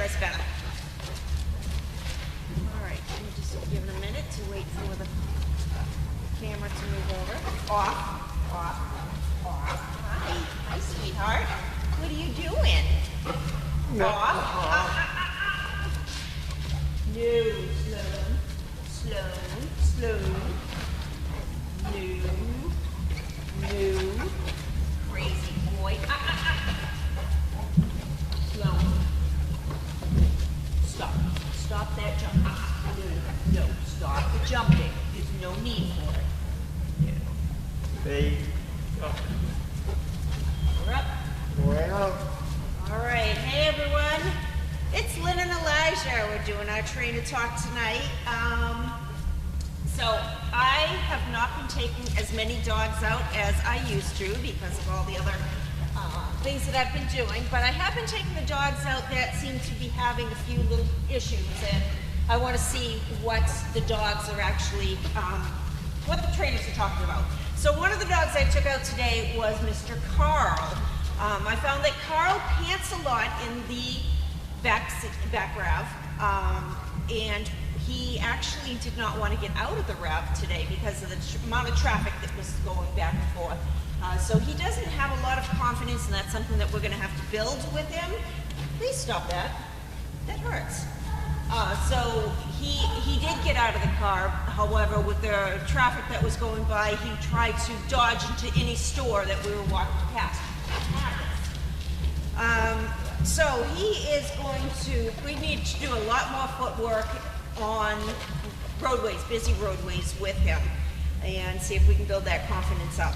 That's better. All right, let me just give it a minute to wait for the camera to move over. Off. Hi, sweetheart. What are you doing? Off. No, Sloan. No. Crazy boy. Sloan. Stop that jump. No. Stop the jumping. There's no need for it. We're up. All right. Hey, everyone. It's Lynn and Elijah. We're doing our Trainer Talk tonight. So I have not been taking as many dogs out as I used to because of all the other things that I've been doing, but I have been taking the dogs out that seem to be having a few little issues, and I want to see what the dogs are actually, what the trainers are talking about. So one of the dogs I took out today was Mr. Carl. I found that Carl pants a lot in the back rav, and he actually did not want to get out of the rav today because of the amount of traffic that was going back and forth. So he doesn't have a lot of confidence, and that's something that we're going to have to build with him. Please stop that. That hurts. So he did get out of the car. However, with the traffic that was going by, he tried to dodge into any store that we were walking past. So he is going to, we need to do a lot more footwork on roadways, busy roadways with him, and see if we can build that confidence up.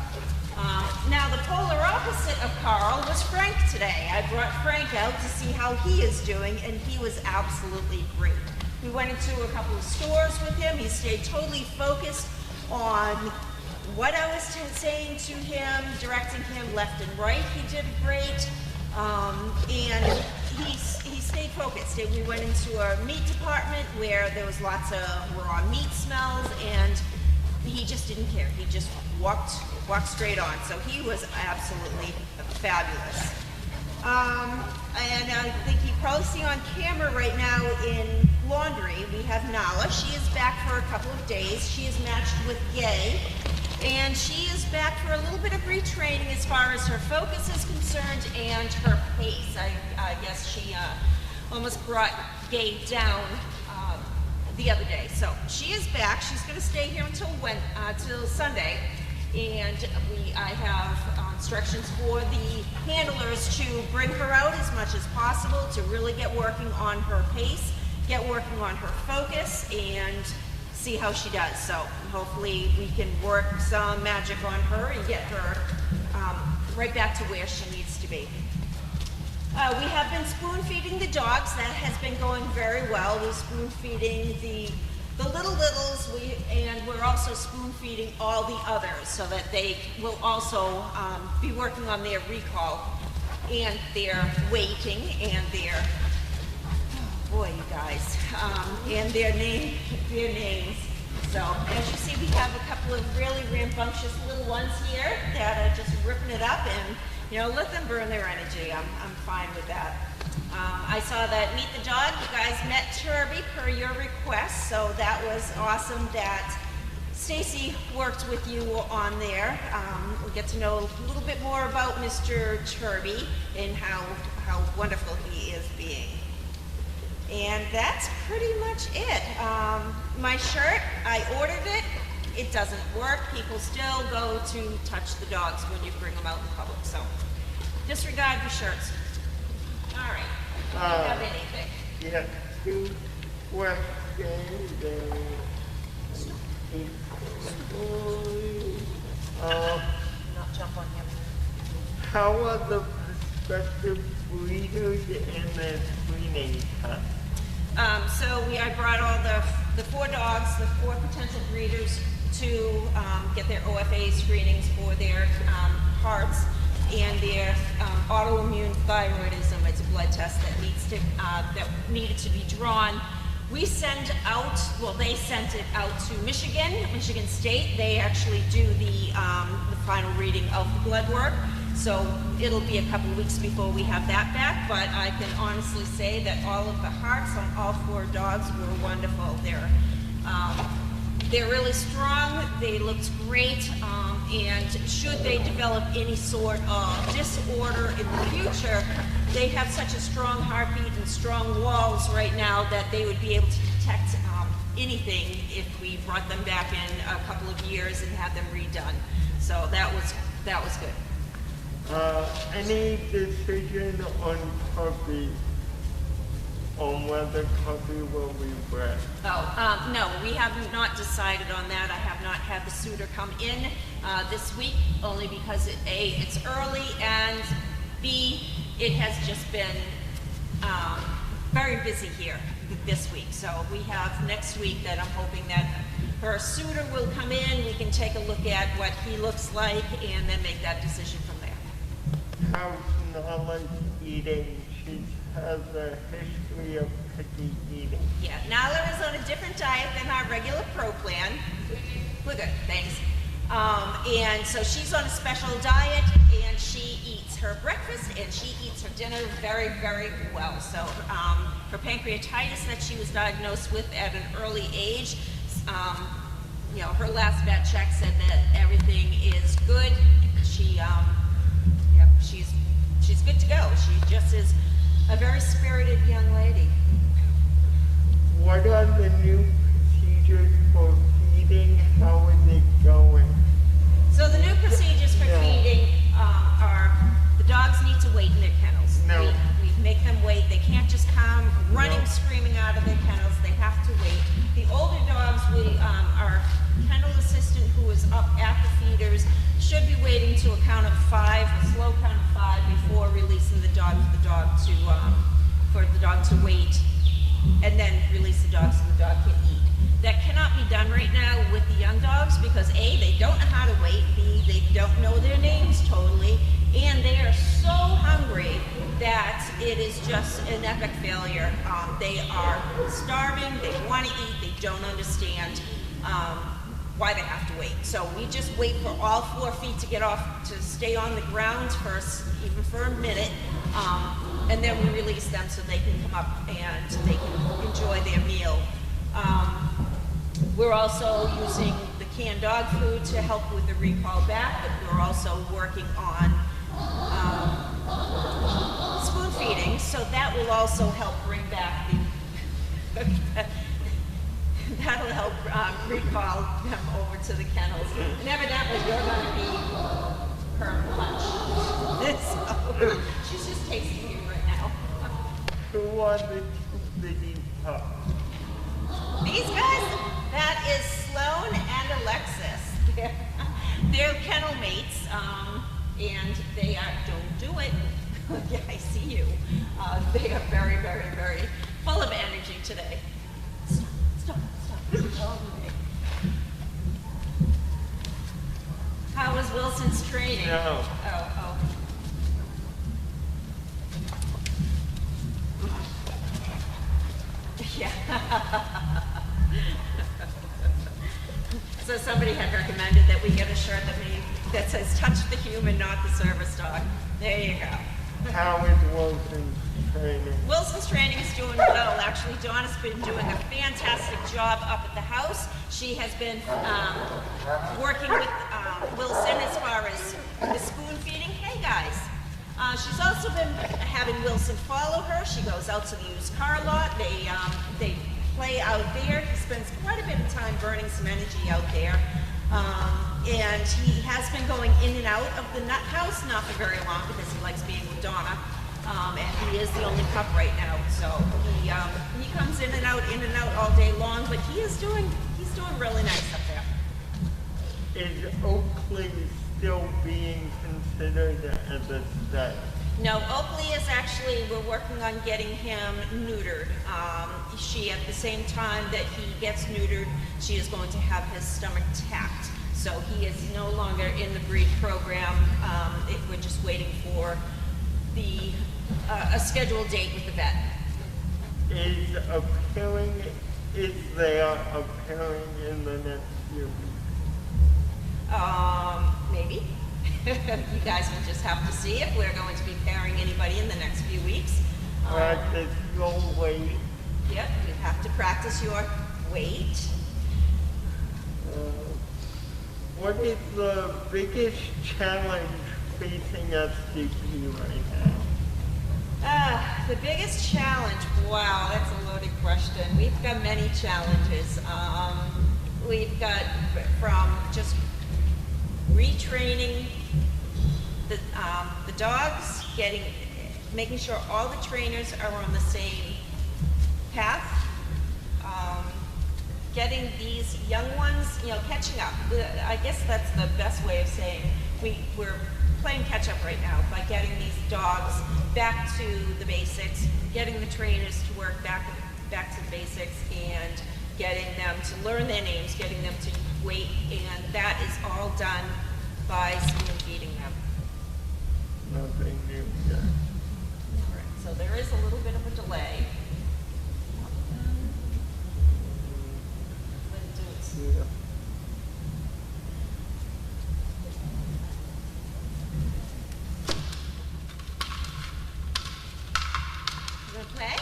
Now the polar opposite of Carl was Frank today. I brought Frank out to see how he is doing, and he was absolutely great. We went into a couple of stores with him. He stayed totally focused on what I was saying to him, directing him left and right. He did great, and he stayed focused. We went into a meat department where there was lots of raw meat smells, and he just didn't care. He just walked straight on. So he was absolutely fabulous. And I think you probably see on camera right now in laundry, we have Nala. She is back for a couple of days. She is matched with Gay, and she is back for a little bit of retraining as far as her focus is concerned and her pace. I guess she almost brought Gay down the other day. So she is back. She's going to stay here until Sunday, and I have instructions for the handlers to bring her out as much as possible to really get working on her pace, get working on her focus, and see how she does. So hopefully we can work some magic on her and get her right back to where she needs to be. We have been spoon feeding the dogs. That has been going very well. We're spoon feeding the littles, and we're also spoon feeding all the others so that they will also be working on their recall and their weighting and their, oh boy, you guys, and their names. So as you see, we have a couple of really rambunctious little ones here that are just ripping it up, and let them burn their energy. I'm fine with that. I saw that Meet the Dog, you guys met Turby per your request, so that was awesome that Stacy worked with you on there. We'll get to know a little bit more about Mr. Turby and how wonderful he is being. And that's pretty much it. My shirt, I ordered it. It doesn't work. People still go to touch the dogs when you bring them out in public. So disregard your shirts. All right. Do you have anything? Yeah, 2 questions. Not jump on him. How are the prospective breeders in the screening time? So I brought all the 4 dogs, the 4 potential breeders, to get their OFA screenings for their hearts and their autoimmune thyroidism. It's a blood test that needed to be drawn. We send out, well, they sent it out to Michigan State. They actually do the final reading of the blood work. So it'll be a couple weeks before we have that back, but I can honestly say that all of the hearts on all 4 dogs were wonderful. They're really strong, they looked great, and should they develop any sort of disorder in the future, they have such a strong heartbeat and strong walls right now that they would be able to detect anything if we brought them back in a couple of years and had them redone. So that was good. Any decision on puppy, on whether puppy will be bred? No, we have not decided on that. I have not had the suitor come in this week, only because A, it's early, and B, it has just been very busy here this week. So we have next week that I'm hoping that her suitor will come in, we can take a look at what he looks like, and then make that decision from there. How's Nala's eating? She has a history of picky eating. Yeah, Nala is on a different diet than our regular Pro Plan. We're good, thanks. And so she's on a special diet, and she eats her breakfast and she eats her dinner very, very well. So her pancreatitis that she was diagnosed with at an early age, you know, her last vet check said that everything is good. She's good to go. She just is a very spirited young lady. What are the new procedures for feeding? How is it going? So the new procedures for feeding are the dogs need to wait in their kennels. No. We make them wait. They can't just come running, screaming out of their kennels. They have to wait. The older dogs, our kennel assistant who is up at the feeders should be waiting to a count of 5, a slow count of 5, before releasing the dog for the dog to wait, and then release the dog so the dog can eat. That cannot be done right now with the young dogs because A, they don't know how to wait, B, they don't know their names totally, and they are so hungry that it is just an epic failure. They are starving, they want to eat, they don't understand why they have to wait. So we just wait for all 4 feet to get off, to stay on the ground first, even for a minute, and then we release them so they can come up and they can enjoy their meal. We're also using the canned dog food to help with the recall back, but we're also working on spoon feeding, so that will also help bring back the that'll help recall them over to the kennels. And evidently you're going to be her lunch. So she's just tasting you right now. Who are the 2 bitty pups? These guys, that is Sloan and Alexis. They're kennel mates, and they are, don't do it. Yeah, I see you. They are very, very, very full of energy today. Stop. How was Wilson's training? No. Oh. Yeah. So somebody had recommended that we get a shirt that says "Touch the human, not the service dog." There you go. How is Wilson's training? Wilson's training is doing well. Actually, Donna's been doing a fantastic job up at the house. She has been working with Wilson as far as the spoon feeding. Hey guys. She's also been having Wilson follow her. She goes out to the used car lot. They play out there. He spends quite a bit of time burning some energy out there. And he has been going in and out of the nut house, not for very long because he likes being with Donna. And he is the only pup right now. So he comes in and out all day long, but he's doing really nice up there. Is Oakley still being considered as a stud? No, Oakley is actually, we're working on getting him neutered. She, at the same time that he gets neutered, she is going to have his stomach tapped. So he is no longer in the breed program. We're just waiting for a scheduled date with the vet. Is there appearing in the next few weeks? Maybe. You guys will just have to see if we're going to be pairing anybody in the next few weeks. Practice your weight. Yep, you have to practice your weight. What is the biggest challenge facing SDP right now? The biggest challenge, wow, that's a loaded question. We've got many challenges. We've got from just retraining the dogs, making sure all the trainers are on the same path, getting these young ones, catching up. I guess that's the best way of saying we're playing catch up right now by getting these dogs back to the basics, getting the trainers to work back to the basics, and getting them to learn their names, getting them to wait, and that is all done by spoon feeding them. Nothing new yet. So there is a little bit of a delay. Yeah. You gonna play?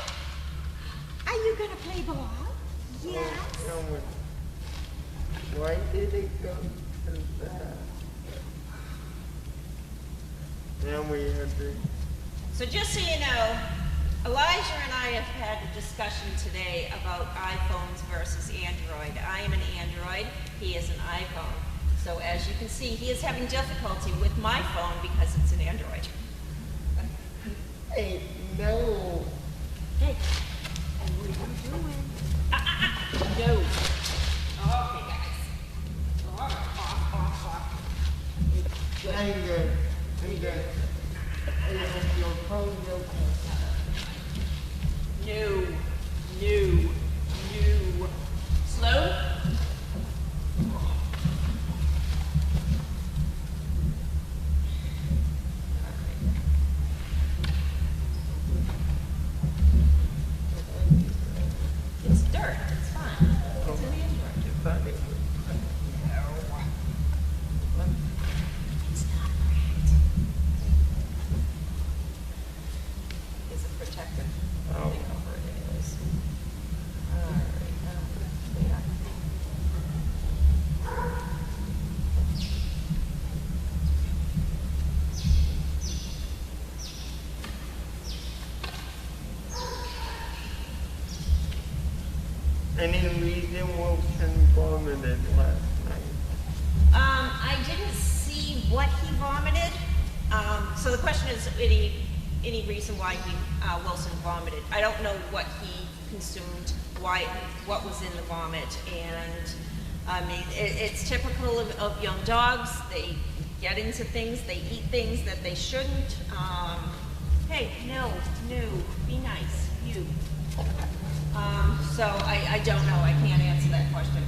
Are you gonna play ball? Yes. Oh, why did it go to that? Now we have to. So just so you know, Elijah and I have had a discussion today about iPhones versus Android. I am an Android, he is an iPhone. So as you can see, he is having difficulty with my phone because it's an Android. Hey, no. Hey, what are you doing? No. Okay, guys. Off. I'm good. Your phone okay. No. Sloan? It's dirt, it's fine. It's an Android. It's not right. Is it protected? I don't think over it anyways. Alright, yeah. Any reason Wilson vomited last night? I didn't see what he vomited. So the question is, any reason why Wilson vomited? I don't know what he consumed, what was in the vomit, and I mean, it's typical of young dogs. They get into things, they eat things that they shouldn't. Hey, no, be nice, you. So I don't know. I can't answer that question.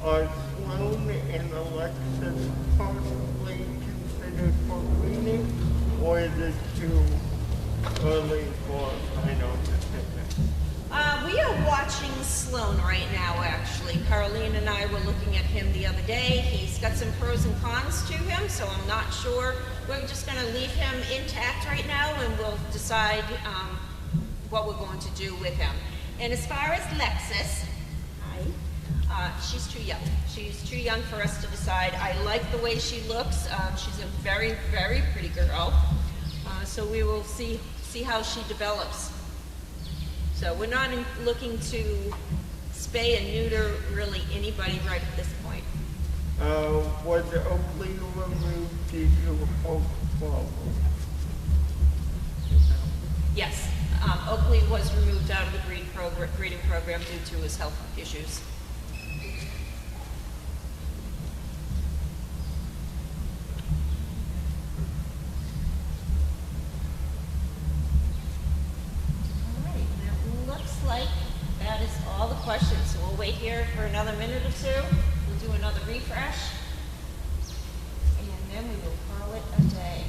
Are Sloan and Alexis possibly considered for breeding, or is it too early for final decision? We are watching Sloan right now, actually. Caroline and I were looking at him the other day. He's got some pros and cons to him, so I'm not sure. We're just going to leave him intact right now, and we'll decide what we're going to do with him. And as far as Alexis, she's too young. She's too young for us to decide. I like the way she looks. She's a very, very pretty girl. So we will see how she develops. So we're not looking to spay and neuter really anybody right at this point. Was Oakley removed due to health problems? Yes, Oakley was removed out of the breeding program due to his health issues. Like that is all the questions. So we'll wait here for another minute or two. We'll do another refresh, and then we will call it a day.